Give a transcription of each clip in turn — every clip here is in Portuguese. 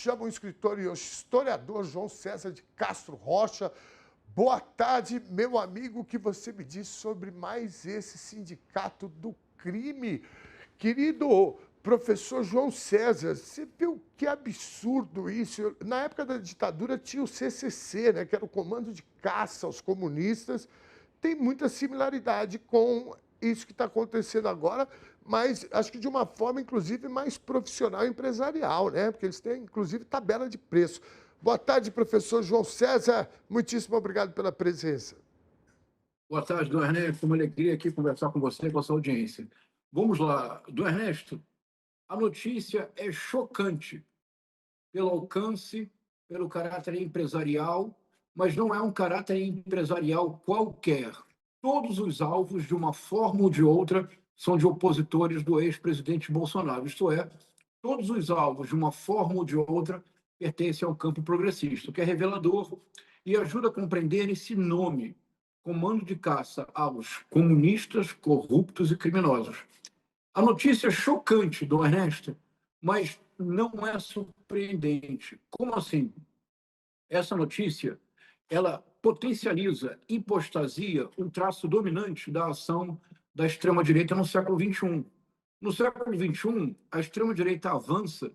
Chama o escritor e historiador João César de Castro Rocha. Boa tarde, meu amigo, o que você me diz sobre mais esse sindicato do crime? Querido professor João César, você viu que absurdo isso? Na época da ditadura tinha o CCC, né, que era o Comando de Caça aos Comunistas. Tem muita similaridade com isso que está acontecendo agora, mas acho que de uma forma, inclusive, mais profissional e empresarial, né? Porque eles têm, inclusive, tabela de preço. Boa tarde, professor João César. Muitíssimo obrigado pela presença. Boa tarde, Dom Ernesto. Uma alegria aqui conversar com você e com a sua audiência. Vamos lá, Dom Ernesto. A notícia é chocante pelo alcance, pelo caráter empresarial, mas não é um caráter empresarial qualquer. Todos os alvos, de uma forma ou de outra, são de opositores do ex-presidente Bolsonaro. Isto é, todos os alvos, de uma forma ou de outra, pertencem ao campo progressista, o que é revelador e ajuda a compreender esse nome, comando de caça aos comunistas, corruptos e criminosos. A notícia é chocante, Dom Ernesto, mas não é surpreendente. Como assim? Essa notícia, ela potencializa, hipostasia, um traço dominante da ação da extrema-direita no século XXI. No século XXI, a extrema-direita avança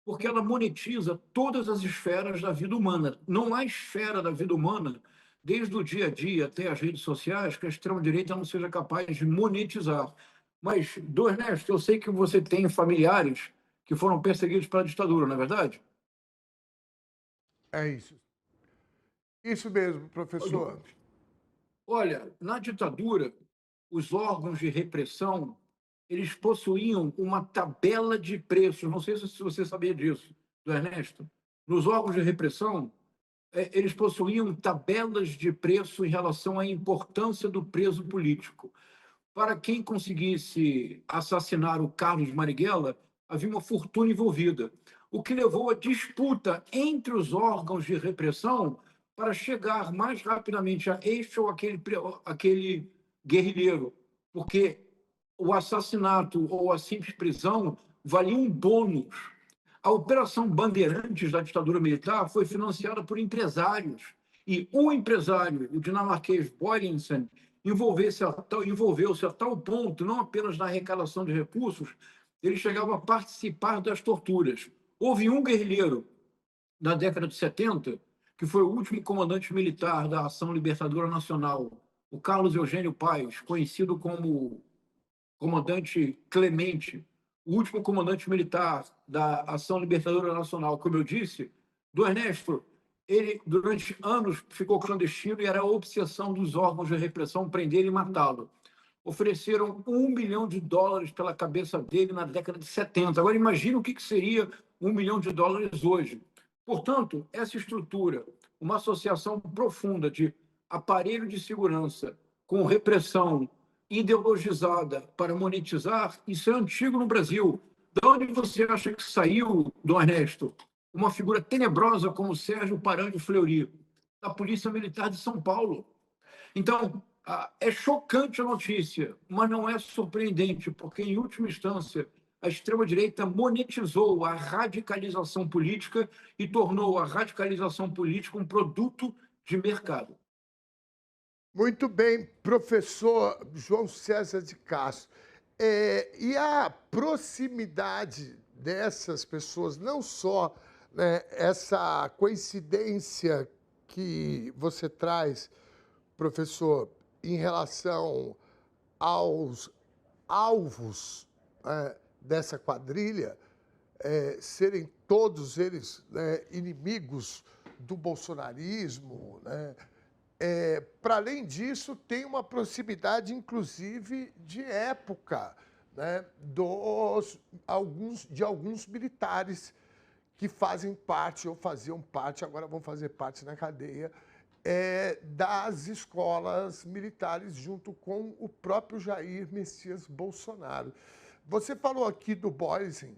porque ela monetiza todas as esferas da vida humana. Não há esfera da vida humana, desde o dia a dia até as redes sociais, que a extrema-direita não seja capaz de monetizar. Mas, Dom Ernesto, eu sei que você tem familiares que foram perseguidos pela ditadura, não é verdade? É isso. Isso mesmo, professor. Olha, na ditadura, os órgãos de repressão, eles possuíam uma tabela de preços. Não sei se você sabia disso, do Ernesto. Nos órgãos de repressão, eles possuíam tabelas de preço em relação à importância do preso político. Para quem conseguisse assassinar o Carlos Marighella, havia uma fortuna envolvida, o que levou à disputa entre os órgãos de repressão para chegar mais rapidamente a este ou aquele guerrilheiro, porque o assassinato ou a simples prisão valia um bônus. A Operação Bandeirantes da ditadura militar foi financiada por empresários. E o empresário, o dinamarquês Boylensen, envolveu-se a tal ponto, não apenas na arrecadação de recursos, ele chegava a participar das torturas. Houve um guerrilheiro, na década de 70, que foi o último comandante militar da Ação Libertadora Nacional, o Carlos Eugênio Paes, conhecido como comandante Clemente, o último comandante militar da Ação Libertadora Nacional, como eu disse, do Ernesto, ele, durante anos, ficou clandestino e era a obsessão dos órgãos de repressão prender e matá-lo. Ofereceram US$ 1 milhão pela cabeça dele na década de 70. Agora, imagine o que seria US$ 1 milhão hoje. Portanto, essa estrutura, uma associação profunda de aparelho de segurança com repressão ideologizada para monetizar, isso é antigo no Brasil. De onde você acha que saiu, Dom Ernesto, uma figura tenebrosa como Sérgio Paranhos Fleury, da Polícia Militar de São Paulo? Então, é chocante a notícia, mas não é surpreendente, porque, em última instância, a extrema-direita monetizou a radicalização política e tornou a radicalização política um produto de mercado. Muito bem, professor João César de Castro. E a proximidade dessas pessoas, não só, né, essa coincidência que você traz, professor, em relação aos alvos, dessa quadrilha, serem todos eles, né, inimigos do bolsonarismo, né? Para além disso, tem uma proximidade, inclusive, de época, né, de alguns militares que fazem parte ou faziam parte, agora vão fazer parte na cadeia, das escolas militares, junto com o próprio Jair Messias Bolsonaro. Você falou aqui do Boysen.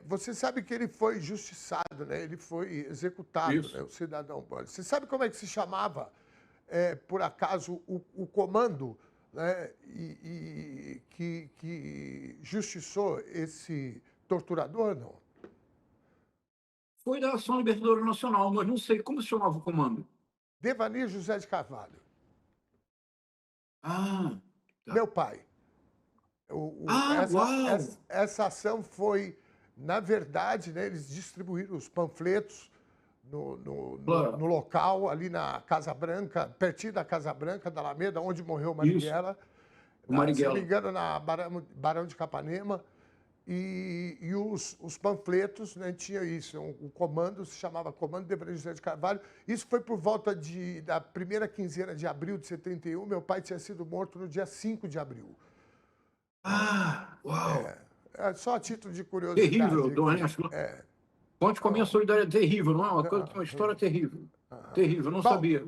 Você sabe que ele foi injustiçado, né? Ele foi executado, né? Isso. O cidadão Boysen. Você sabe como é que se chamava, por acaso, o comando, né? Que justiçou esse torturador, não? Foi da Ação Libertadora Nacional, mas não sei como se chamava o comando. Devanir José de Carvalho. Ah, tá. Meu pai. Uau! Essa ação foi, na verdade, né, eles distribuíram os panfletos Claro, no local, ali na Casa Branca, pertinho da Casa Branca, da Alameda, onde morreu o isso, Marighella, o se não me Marighella. engano, na Barão de Capanema. E os panfletos, né, tinha isso, o comando se chamava Comando Devanir José de Carvalho. Isso foi por volta da primeira quinzena de abril de 71. Meu pai tinha sido morto no dia 5 de abril. Uau! É só a título de Terrível, curiosidade Dom aqui. Ernesto. Conte com a minha solidariedade. Terrível, não é? Uma história terrível. Terrível, não Bom, sabia.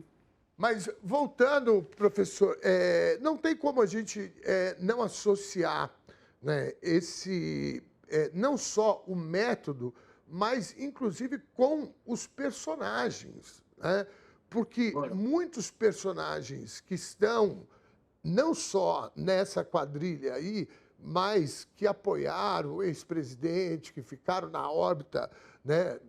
mas voltando, professor, não tem como a gente não associar, né, não só o método, mas inclusive com os personagens, né? Porque Olha, muitos personagens que estão não só nessa quadrilha aí, mas que apoiaram o ex-presidente, que ficaram na órbita, né,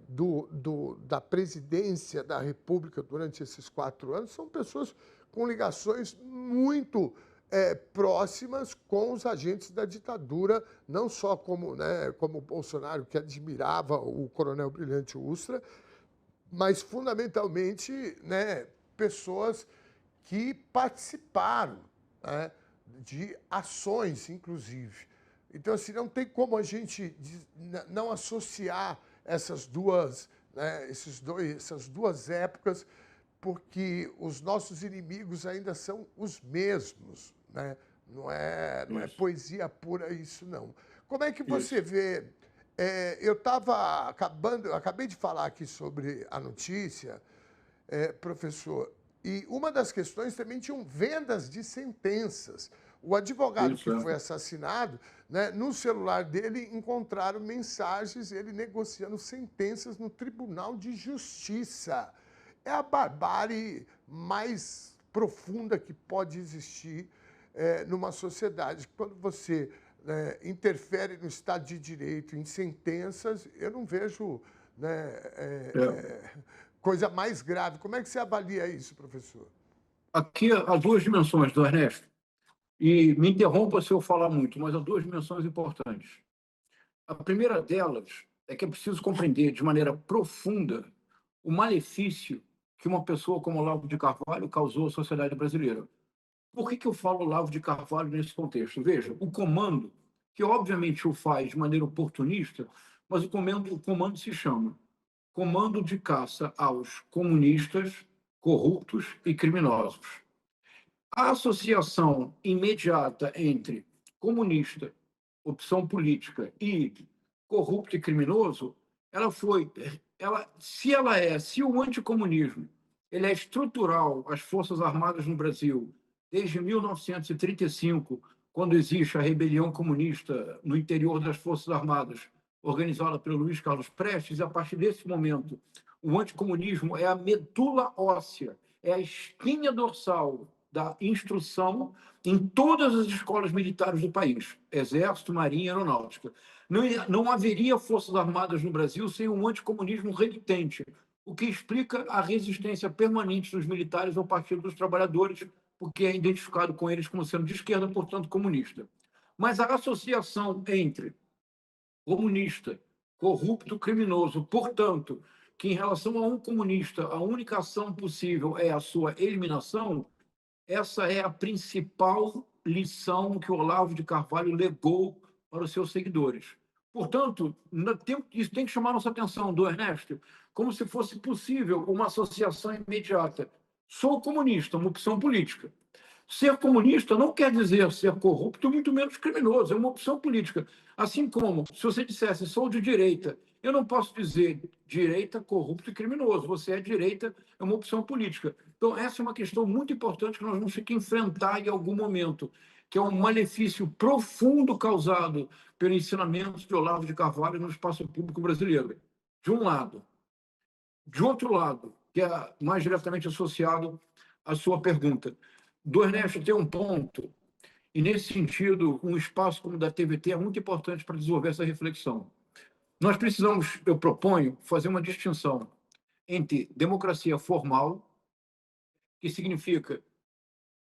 da presidência da República durante esses 4 anos, são pessoas com ligações muito próximas com os agentes da ditadura, não só como o Bolsonaro, que admirava o coronel Brilhante Ustra, mas fundamentalmente, né, pessoas que participaram, né, de ações, inclusive. Então, assim, não tem como a gente não associar essas duas, né, essas duas épocas, porque os nossos inimigos ainda são os mesmos, né? Não é isso, poesia pura isso, não. Como é que você isso. vê? Acabei de falar aqui sobre a notícia, professor, e uma das questões também tinham vendas de sentenças. O advogado Isso, que é. foi assassinado, né, no celular dele encontraram mensagens, ele negociando sentenças no Tribunal de Justiça. É a barbárie mais profunda que pode existir numa sociedade. Quando você interfere no Estado de Direito, em sentenças, eu não vejo, né, É. coisa mais grave. Como é que você avalia isso, professor? Aqui há duas dimensões do Ernesto. E me interrompa se eu falar muito, mas há duas dimensões importantes. A primeira delas é que é preciso compreender de maneira profunda o malefício que uma pessoa como Olavo de Carvalho causou à sociedade brasileira. Por que eu falo Olavo de Carvalho nesse contexto? Veja, o comando, que obviamente o faz de maneira oportunista, mas o comando se chama Comando de Caça aos Comunistas, Corruptos e Criminosos. A associação imediata entre comunista, opção política, e corrupto e criminoso, se o anticomunismo ele é estrutural às Forças Armadas no Brasil desde 1935, quando existe a rebelião comunista no interior das Forças Armadas, organizada pelo Luiz Carlos Prestes, e a partir desse momento o anticomunismo é a medula óssea, é a espinha dorsal da instrução em todas as escolas militares do país, Exército, Marinha e Aeronáutica. Não haveria Forças Armadas no Brasil sem um anticomunismo renitente, o que explica a resistência permanente dos militares ao Partido dos Trabalhadores, porque é identificado com eles como sendo de esquerda, portanto comunista. Mas a associação entre comunista, corrupto, criminoso, portanto, que em relação a um comunista a única ação possível é a sua eliminação, essa é a principal lição que o Olavo de Carvalho legou para os seus seguidores. Portanto, isso tem que chamar nossa atenção, do Ernesto, como se fosse possível uma associação imediata. Sou comunista, uma opção política. Ser comunista não quer dizer ser corrupto, muito menos criminoso, é uma opção política. Assim como, se você dissesse, sou de direita, eu não posso dizer direita, corrupto e criminoso. Você é direita, é uma opção política. Então, essa é uma questão muito importante que nós vamos ter que enfrentar em algum momento, que é um malefício profundo causado pelo ensinamento de Olavo de Carvalho no espaço público brasileiro, de um lado. De outro lado, que é mais diretamente associado à sua pergunta, do Ernesto tem um ponto, e nesse sentido, um espaço como o da TVT é muito importante para desenvolver essa reflexão. Nós precisamos, eu proponho, fazer uma distinção entre democracia formal, que significa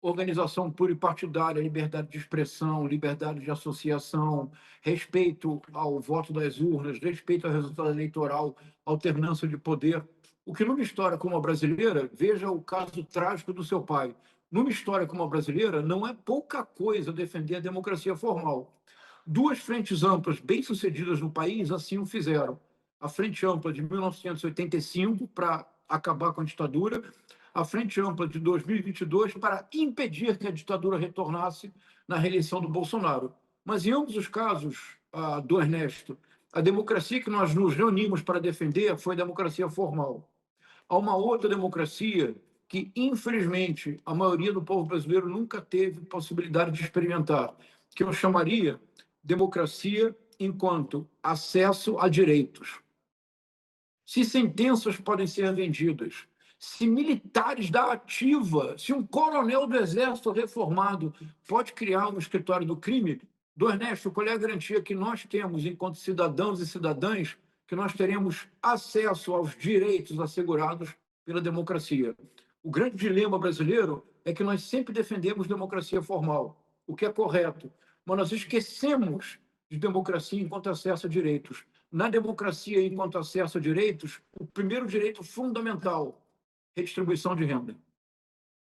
organização pluripartidária, liberdade de expressão, liberdade de associação, respeito ao voto das urnas, respeito ao resultado eleitoral, alternância de poder. O que numa história como a brasileira, veja o caso trágico do seu pai. Numa história como a brasileira, não é pouca coisa defender a democracia formal. Duas frentes amplas bem-sucedidas no país assim o fizeram. A Frente Ampla de 1985 para acabar com a ditadura, a Frente Ampla de 2022 para impedir que a ditadura retornasse na reeleição do Bolsonaro. Mas em ambos os casos, do Ernesto, a democracia que nós nos reunimos para defender foi a democracia formal. Há uma outra democracia que, infelizmente, a maioria do povo brasileiro nunca teve possibilidade de experimentar, que eu chamaria democracia enquanto acesso a direitos. Se sentenças podem ser vendidas, se militares da ativa, se um coronel do Exército reformado pode criar um escritório do crime, do Ernesto, qual é a garantia que nós temos, enquanto cidadãos e cidadãs, que nós teremos acesso aos direitos assegurados pela democracia? O grande dilema brasileiro é que nós sempre defendemos democracia formal, o que é correto, mas nós esquecemos de democracia enquanto acesso a direitos. Na democracia, enquanto acesso a direitos, o primeiro direito fundamental, redistribuição de renda.